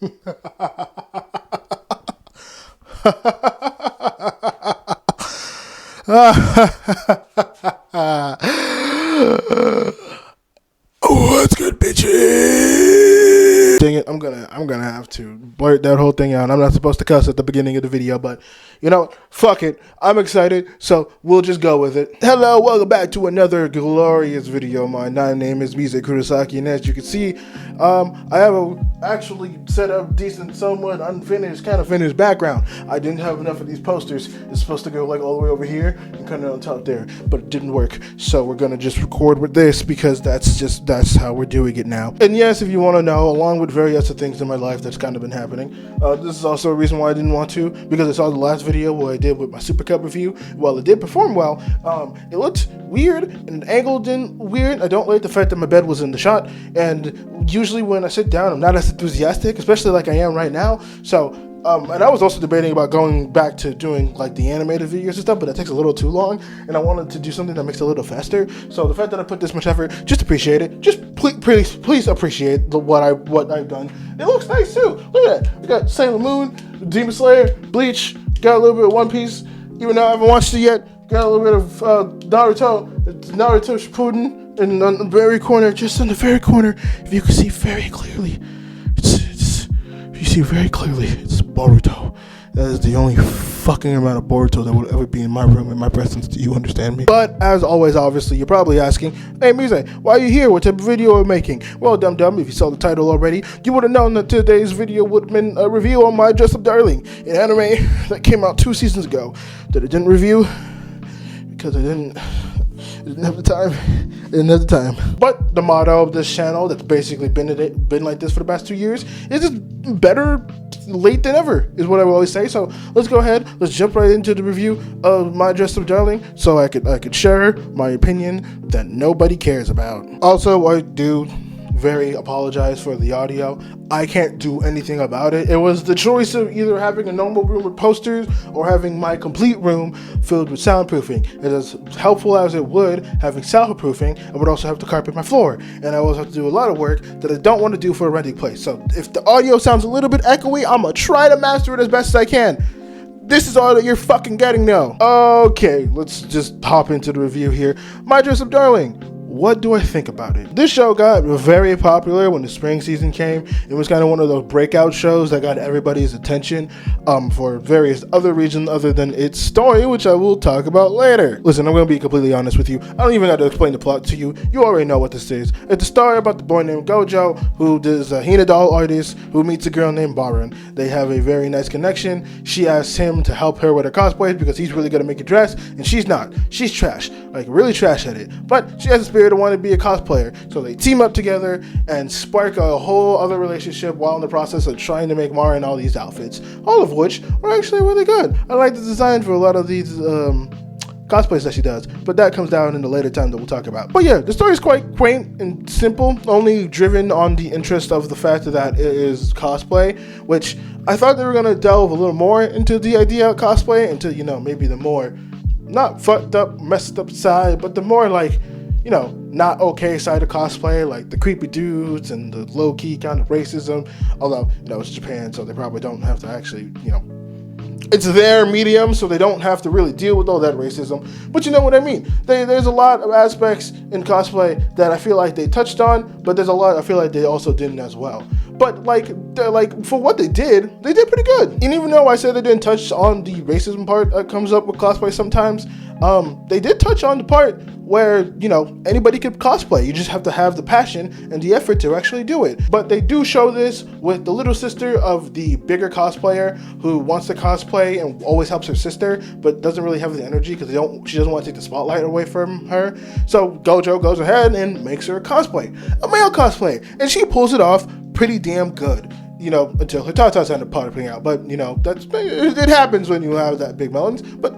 What's good, bitches? Dang it, I'm gonna have to blurt that whole thing out. I'm not supposed to cuss at the beginning of the video, but you know, fuck it. I'm excited, so we'll just go with it. Hello, welcome back to another glorious video. My name is Mise Kurosaki, and as you can see, I have actually set up decent, somewhat unfinished, kind of finished background. I didn't have enough of these posters. It's supposed to go like all the way over here and kind of on top there, but it didn't work. So we're gonna just record with this because that's how we're doing it now. And yes, if you want to know, along with various other things in my life that's kind of been happening, this is also a reason why I didn't want to, because I saw the last video what I did with my Super Cup review. While it did perform well, it looked weird and angled in weird. I don't like the fact that my bed was in the shot, and usually when I sit down I'm not as enthusiastic, especially like I am right now. So and I was also debating about going back to doing like the animated videos and stuff, but that takes a little too long, and I wanted to do something that makes it a little faster. So the fact that I put this much effort, just appreciate it. Just please appreciate what I've done. It looks nice too. Look at that. We got Sailor Moon, Demon Slayer, Bleach, got a little bit of One Piece, even though I haven't watched it yet. Got a little bit of Naruto Shippuden, and on the very corner, just on the very corner, if you can see very clearly, you see very clearly, it's Boruto. That is the only fucking amount of Boruto that would ever be in my room in my presence. Do you understand me? But as always, obviously, you're probably asking, hey Mise, why are you here? What type of video are we making? Well, dum if you saw the title already, you would have known that today's video would have been a review on My Dress Up Darling, an anime that came out 2 seasons ago that I didn't review because I didn't have the time. But the motto of this channel, that's basically been like this for the past 2 years, is just better late than ever, is what I always say. So let's go ahead, let's jump right into the review of My Dress Up Darling, so I could share my opinion that nobody cares about. Also, I do very apologize for the audio. I can't do anything about it. It was the choice of either having a normal room with posters or having my complete room filled with soundproofing. It is helpful as it would having soundproofing. I would also have to carpet my floor, and I also have to do a lot of work that I don't want to do for a renting place. So if the audio sounds a little bit echoey, I'm gonna try to master it as best as I can. This is all that you're fucking getting now. Okay, let's just hop into the review here. My Dress Up Darling. What do I think about it? This show got very popular when the spring season came. It was kind of one of those breakout shows that got everybody's attention for various other reasons other than its story, which I will talk about later. Listen, I'm going to be completely honest with you. I don't even have to explain the plot to you. You already know what this is. It's a story about the boy named Gojo, who is a Hina doll artist, who meets a girl named Marin. They have a very nice connection. She asks him to help her with her cosplay because he's really going to make a dress, and she's not. She's trash, like really trash at it. But she has a spirit to want to be a cosplayer, so they team up together and spark a whole other relationship while in the process of trying to make Marin all these outfits, all of which are actually really good. I like the design for a lot of these cosplays that she does, but that comes down in the later time that we'll talk about. But yeah, the story is quite quaint and simple, only driven on the interest of the fact that it is cosplay, which I thought they were going to delve a little more into the idea of cosplay, into, you know, maybe the more not fucked up, messed up side, but the more like, you know, not okay side of cosplay, like the creepy dudes and the low-key kind of racism. Although, you know, it's Japan, so they probably don't have to actually, you know, it's their medium, so they don't have to really deal with all that racism. But you know what I mean. There's a lot of aspects in cosplay that I feel like they touched on, but there's a lot I feel like they also didn't as well. But like for what they did pretty good. And even though I said they didn't touch on the racism part that comes up with cosplay sometimes, they did touch on the part where, you know, anybody could cosplay. You just have to have the passion and the effort to actually do it. But they do show this with the little sister of the bigger cosplayer who wants to cosplay and always helps her sister, but doesn't really have the energy because she doesn't want to take the spotlight away from her. So Gojo goes ahead and makes her a male cosplay, and she pulls it off pretty damn good. You know, until her tatas end up popping out. But, you know, it happens when you have that big melons. But,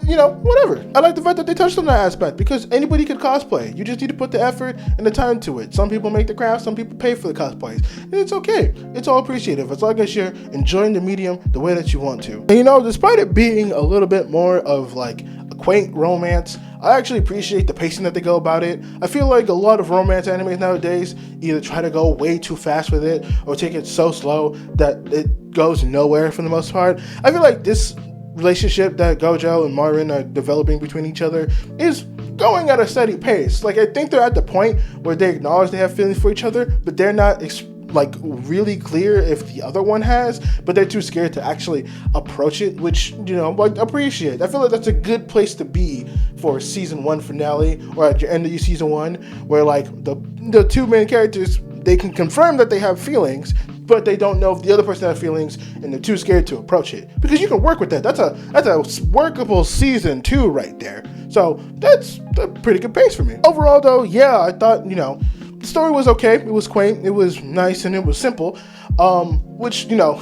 you know, whatever. I like the fact that they touched on that aspect, because anybody could cosplay. You just need to put the effort and the time to it. Some people make the craft, some people pay for the cosplays. And it's okay. It's all appreciative as long as you're enjoying the medium the way that you want to. And, you know, despite it being a little bit more of like a quaint romance, I actually appreciate the pacing that they go about it. I feel like a lot of romance animes nowadays either try to go way too fast with it or take it so slow that it goes nowhere for the most part. I feel like this relationship that Gojo and Marin are developing between each other is going at a steady pace. Like, I think they're at the point where they acknowledge they have feelings for each other, but they're not like really clear if the other one has, but they're too scared to actually approach it, which, you know, like, appreciate. I feel like that's a good place to be for season 1 finale, or at your end of your season 1, where like the two main characters, they can confirm that they have feelings, but they don't know if the other person has feelings, and they're too scared to approach it. Because you can work with that. That's a workable season 2 right there. So that's a pretty good pace for me. Overall, though, yeah, I thought, you know, the story was okay. It was quaint. It was nice, and it was simple. Which, you know,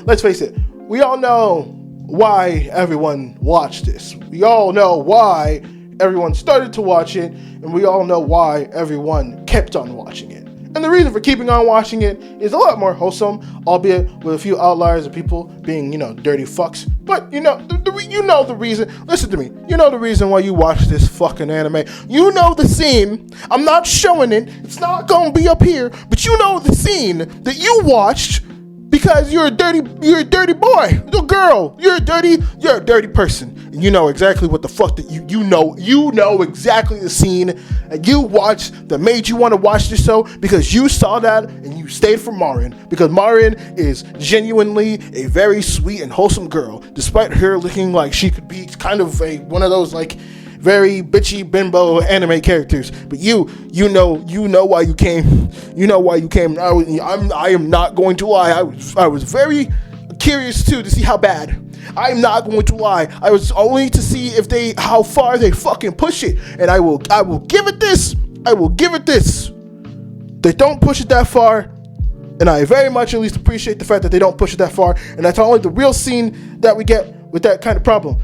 let's face it, we all know why everyone watched this. We all know why everyone started to watch it, and we all know why everyone kept on watching it. And the reason for keeping on watching it is a lot more wholesome, albeit with a few outliers of people being, you know, dirty fucks. But, you know, you know the reason. Listen to me. You know the reason why you watch this fucking anime. You know the scene. I'm not showing it. It's not gonna be up here. But you know the scene that you watched because you're a dirty boy, little girl. You're a dirty person. And you know exactly what the fuck that you know exactly the scene that you watched that made you want to watch this show, because you saw that and you stayed for Marin, because Marin is genuinely a very sweet and wholesome girl, despite her looking like she could be kind of one of those like very bitchy bimbo anime characters. But you know why you came. You know why you came. I am not going to lie. I was very curious too to see how bad. I'm not going to lie. I was only to see how far they fucking push it, and I will give it this. I will give it this. They don't push it that far, and I very much at least appreciate the fact that they don't push it that far, and that's only the real scene that we get with that kind of problem.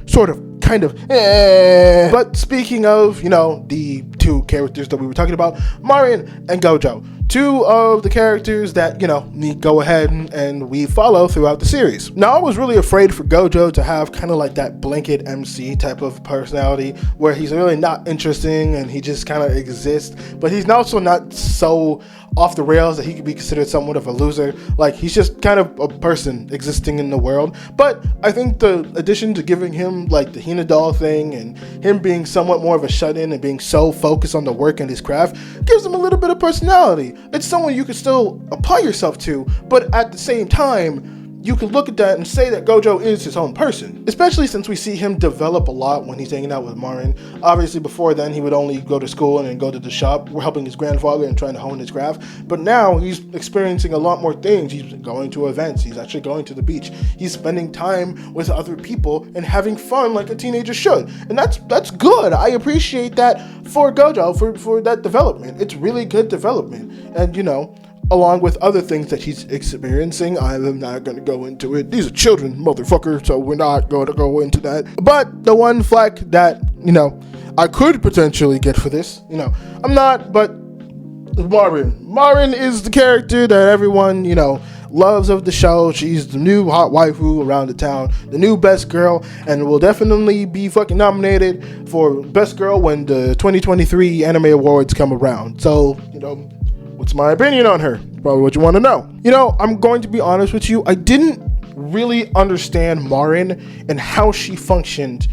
Kind of. But speaking of, you know, the two characters that we were talking about, Marin and Gojo, two of the characters that, you know, we go ahead and we follow throughout the series. Now, I was really afraid for Gojo to have kind of like that blanket MC type of personality where he's really not interesting and he just kind of exists, but he's also not so off the rails that he could be considered somewhat of a loser. Like, he's just kind of a person existing in the world. But I think the addition to giving him like the Hina doll thing and him being somewhat more of a shut-in and being so focused on the work and his craft gives him a little bit of personality. It's someone you can still apply yourself to, but at the same time, you can look at that and say that Gojo is his own person, especially since we see him develop a lot when he's hanging out with Marin. Obviously, before then, he would only go to school and then go to the shop, helping his grandfather and trying to hone his craft. But now he's experiencing a lot more things. He's going to events. He's actually going to the beach. He's spending time with other people and having fun like a teenager should. And that's good. I appreciate that for Gojo, for that development. It's really good development. And, you know, along with other things that he's experiencing, I'm not going to go into it. These are children, motherfucker, so we're not going to go into that. But the one flack that, you know, I could potentially get for this, you know, I'm not, but Marin. Marin is the character that everyone, you know, loves of the show. She's the new hot waifu around the town, the new best girl, and will definitely be fucking nominated for best girl when the 2023 Anime Awards come around. So, you know, what's my opinion on her? Probably what you want to know. You know, I'm going to be honest with you. I didn't really understand Marin and how she functioned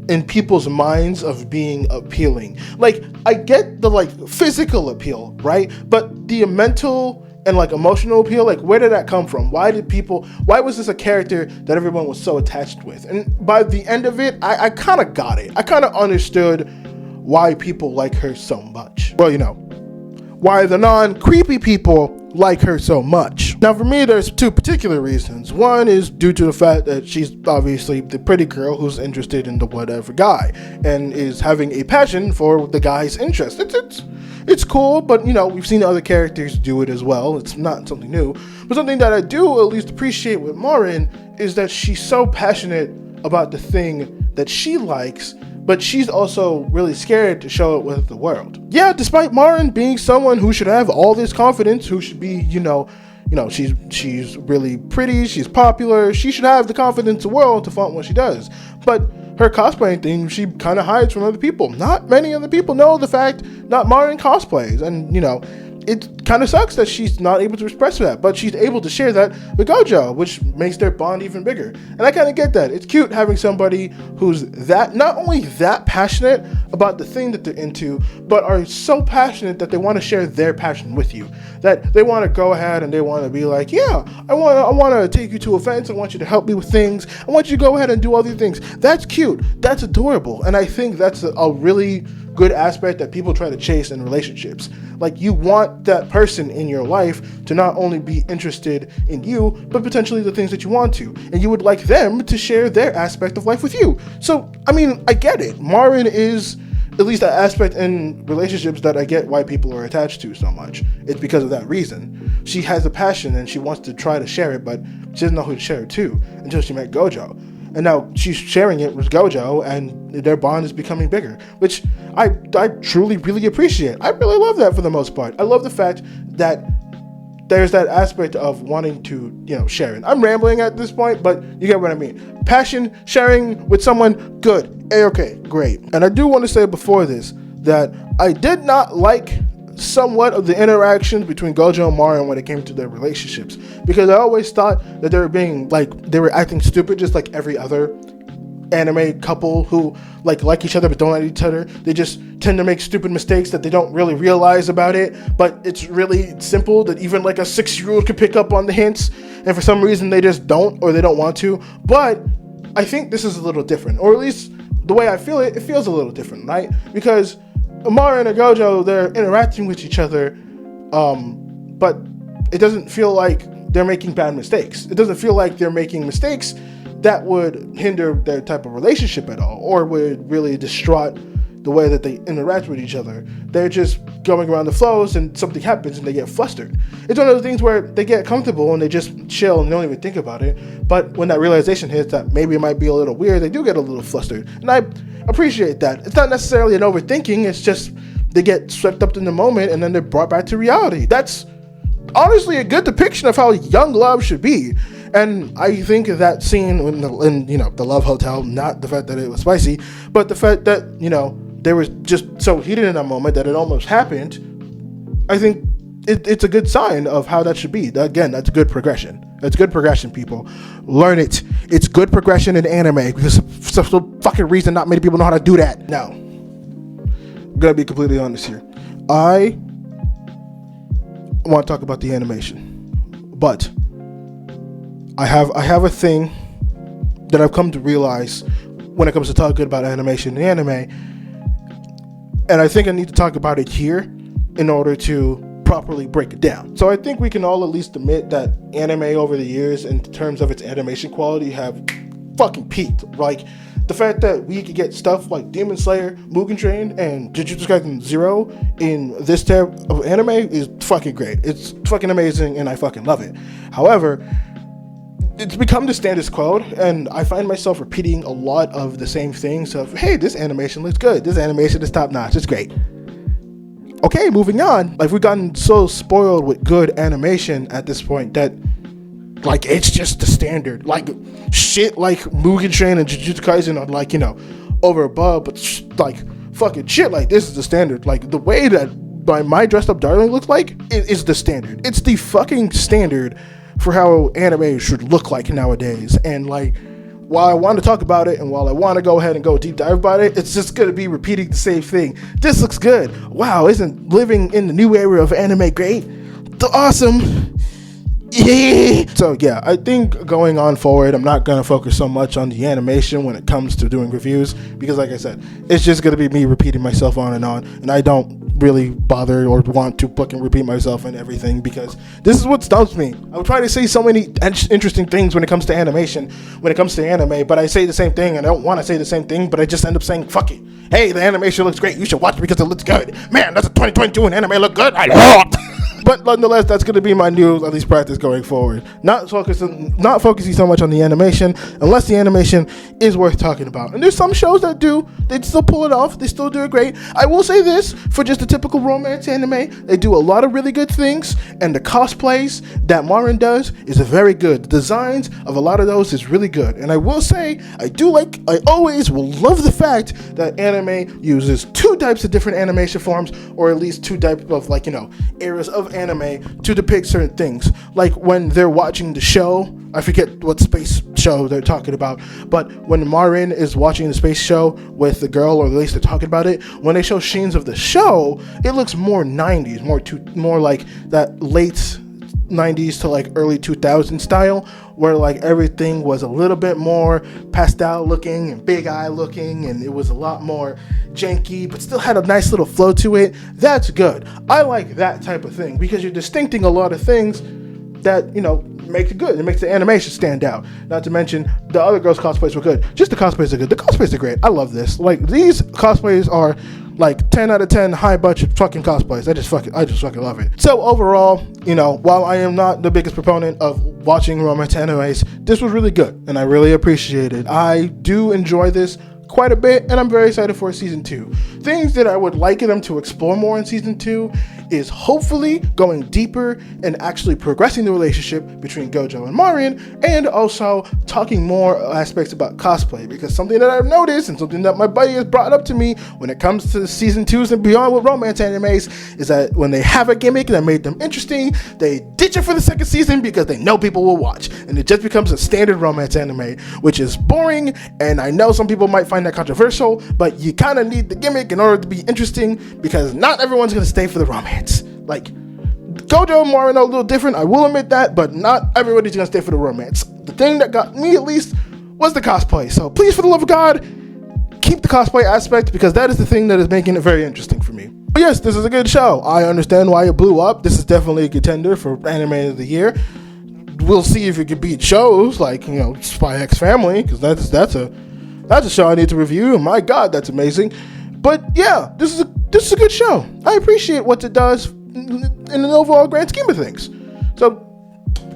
in people's minds of being appealing. Like, I get the like physical appeal, right? But the mental and like emotional appeal, like, where did that come from? Why was this a character that everyone was so attached with? And by the end of it, I kind of got it. I kind of understood why people like her so much. Well, you know, why the non-creepy people like her so much. Now, for me, there's two particular reasons. One is due to the fact that she's obviously the pretty girl who's interested in the whatever guy and is having a passion for the guy's interest. It's cool, but, you know, we've seen other characters do it as well. It's not something new. But something that I do at least appreciate with Marin is that she's so passionate about the thing that she likes, but she's also really scared to show it with the world. Yeah, despite Marin being someone who should have all this confidence, who should be, you know, she's really pretty, she's popular, she should have the confidence in the world to flaunt what she does. But her cosplaying thing, she kind of hides from other people. Not many other people know the fact that Marin cosplays, and it kind of sucks that she's not able to express that, but she's able to share that with Gojo, which makes their bond even bigger. And I kind of get that. It's cute having somebody who's not only that passionate about the thing that they're into, but are so passionate that they want to share their passion with you. That they want to go ahead and they want to be like, yeah, I want to take you to events. I want you to help me with things. I want you to go ahead and do all these things. That's cute. That's adorable. And I think that's a really good aspect that people try to chase in relationships. Like, you want that person in your life to not only be interested in you, but potentially the things that you want to. And you would like them to share their aspect of life with you. So, I mean, I get it. Marin is at least that aspect in relationships that I get why people are attached to so much. It's because of that reason. She has a passion and she wants to try to share it, but she doesn't know who to share it to until she met Gojo. And now she's sharing it with Gojo, and their bond is becoming bigger, which I truly, really appreciate. I really love that for the most part. I love the fact that there's that aspect of wanting to, share it. I'm rambling at this point, but you get what I mean. Passion, sharing with someone, good. A-okay, great. And I do want to say before this that I did not like somewhat of the interactions between Gojo and Marin when it came to their relationships, because I always thought that they were acting stupid, just like every other anime couple who like each other but don't like each other. They just tend to make stupid mistakes that they don't really realize about it, but it's really simple that even like a 6-year-old could pick up on the hints, and for some reason they just don't, or they don't want to. But I think this is a little different, or at least the way I feel it feels a little different, right? Because Marin and Gojo, they're interacting with each other, but it doesn't feel like they're making bad mistakes. It doesn't feel like they're making mistakes that would hinder their type of relationship at all, or would really distraught the way that they interact with each other. They're just going around the flows, and something happens and they get flustered. It's one of those things where they get comfortable and they just chill and don't even think about it. But when that realization hits that maybe it might be a little weird, they do get a little flustered. And I appreciate that. It's not necessarily an overthinking, it's just they get swept up in the moment and then they're brought back to reality. That's honestly a good depiction of how young love should be. And I think that scene in the Love Hotel, not the fact that it was spicy, but the fact that, they were just so heated in that moment that it almost happened, I think it's a good sign of how that should be. Again, that's good progression. That's good progression, people. Learn it. It's good progression in anime, because for some fucking reason not many people know how to do that. Now, I'm gonna be completely honest here. I want to talk about the animation, but I have a thing that I've come to realize when it comes to talking about animation and anime, and I think I need to talk about it here in order to properly break it down. So I think we can all at least admit that anime over the years, in terms of its animation quality, have fucking peaked. Like, the fact that we could get stuff like Demon Slayer, Mugen Train, and Jujutsu Kaisen 0 in this type of anime is fucking great. It's fucking amazing, and I fucking love it. However, it's become the status quo, and I find myself repeating a lot of the same things of, hey, this animation looks good, this animation is top notch, it's great. Okay, moving on. Like, we've gotten so spoiled with good animation at this point that, like, it's just the standard. Like, shit like Mugen Train and Jujutsu Kaisen are, like, over above, but like, fucking shit like this is the standard. Like, the way that My Dressed Up Darling looks like is the standard. It's the fucking standard for how anime should look like nowadays. And like, while I want to talk about it and while I want to go ahead and go deep dive about it, it's just going to be repeating the same thing. This looks good. Wow, isn't living in the new era of anime great? Awesome. Yeah. So yeah, I think going on forward, I'm not going to focus so much on the animation when it comes to doing reviews, because like I said, it's just going to be me repeating myself on, and I don't really bother or want to fucking repeat myself and everything, because this is what stumps me. I'm trying to say so many interesting things when it comes to animation, when it comes to anime, but I say the same thing and I don't want to say the same thing, but I just end up saying, fuck it. Hey, the animation looks great. You should watch it because it looks good. Man, that's a 2022 and anime look good. I love it. But nonetheless, that's going to be my new, at least, practice going forward. Not focusing so much on the animation, unless the animation is worth talking about. And there's some shows that do. They still pull it off. They still do it great. I will say this, for just a typical romance anime, they do a lot of really good things, and the cosplays that Marin does is very good. The designs of a lot of those is really good. And I will say, I always will love the fact that anime uses two types of different animation forms, or at least two types of, like, you know, eras of anime to depict certain things. Like when they're watching the show, I forget what space show they're talking about, but when Marin is watching the space show with the girl, or at least they're talking about it, when they show scenes of the show, it looks more 90s, more like that late 90s to like early 2000s style, where like everything was a little bit more pastel looking and big eye looking, and it was a lot more janky but still had a nice little flow to it. That's good. I like that type of thing because you're distincting a lot of things that, you know, makes it good. It makes the animation stand out. Not to mention the other girls' cosplays were good. Just the cosplays are good. The cosplays are great. I love this. Like, these cosplays are like 10 out of 10 high budget fucking cosplays. I just fucking love it. So overall, you know, while I am not the biggest proponent of watching romance animes, this was really good and I really appreciate it. I do enjoy this quite a bit, and I'm very excited for season 2. Things that I would like them to explore more in season 2 is hopefully going deeper and actually progressing the relationship between Gojo and Marin, and also talking more aspects about cosplay, because something that I've noticed and something that my buddy has brought up to me when it comes to season 2s and beyond with romance animes is that when they have a gimmick that made them interesting, they ditch it for the second season because they know people will watch, and it just becomes a standard romance anime, which is boring. And I know some people might find that controversial, but you kind of need the gimmick in order to be interesting, because not everyone's going to stay for the romance. Like, Gojo and Marin are a little different, I will admit that, but not everybody's going to stay for the romance. The thing that got me, at least, was the cosplay. So please, for the love of God, keep the cosplay aspect, because that is the thing that is making it very interesting for me. But yes, this is a good show. I understand why it blew up. This is definitely a contender for Anime of the Year. We'll see if it can beat shows like, you know, Spy X Family, because that's a show I need to review. My God, that's amazing. But yeah, this is a good show. I appreciate what it does in an overall grand scheme of things. So,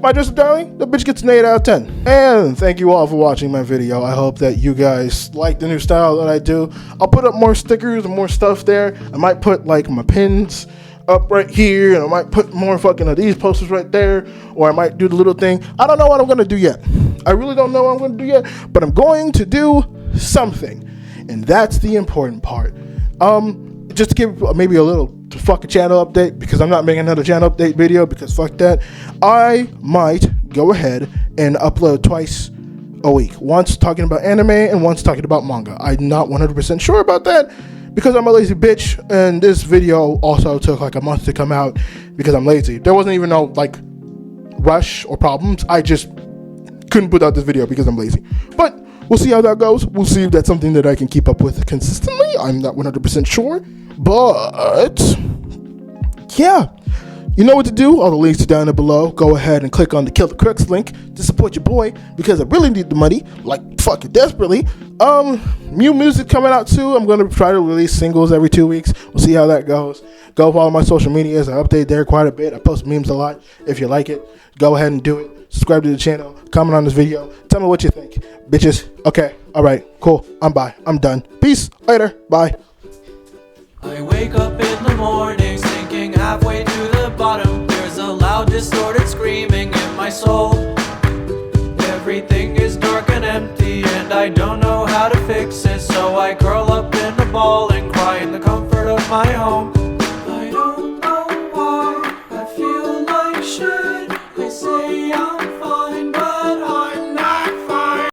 my Joseph Darling, the bitch gets an 8 out of 10. And thank you all for watching my video. I hope that you guys like the new style that I do. I'll put up more stickers and more stuff there. I might put like my pins up right here, and I might put more fucking of these posters right there, or I might do the little thing. I don't know what I'm going to do yet. I really don't know what I'm going to do yet, but I'm going to do something, and that's the important part. Just to give maybe a little fucking channel update, because I'm not making another channel update video, because fuck that. I might go ahead and upload twice a week, once talking about anime and once talking about manga. I'm not 100% sure about that, because I'm a lazy bitch, and this video also took like a month to come out because I'm lazy. There wasn't even no like rush or problems. I just couldn't put out this video because I'm lazy. But we'll see how that goes. We'll see if that's something that I can keep up with consistently. I'm not 100% sure. But yeah, you know what to do. All the links are down there below. Go ahead and click on the Kill the Crooks link to support your boy, because I really need the money, like fucking desperately. New music coming out too. I'm going to try to release singles every 2 weeks. We'll see how that goes. Go follow my social medias. I update there quite a bit. I post memes a lot. If you like it, go ahead and do it. Subscribe to the channel. Comment on this video. Tell me what you think, bitches. Okay. All right. Cool. I'm done. Peace. Later. Bye. I wake up in the morning, sinking halfway to the bottom. There's a loud, distorted screaming in my soul. Everything is dark and empty, and I don't know how to fix it.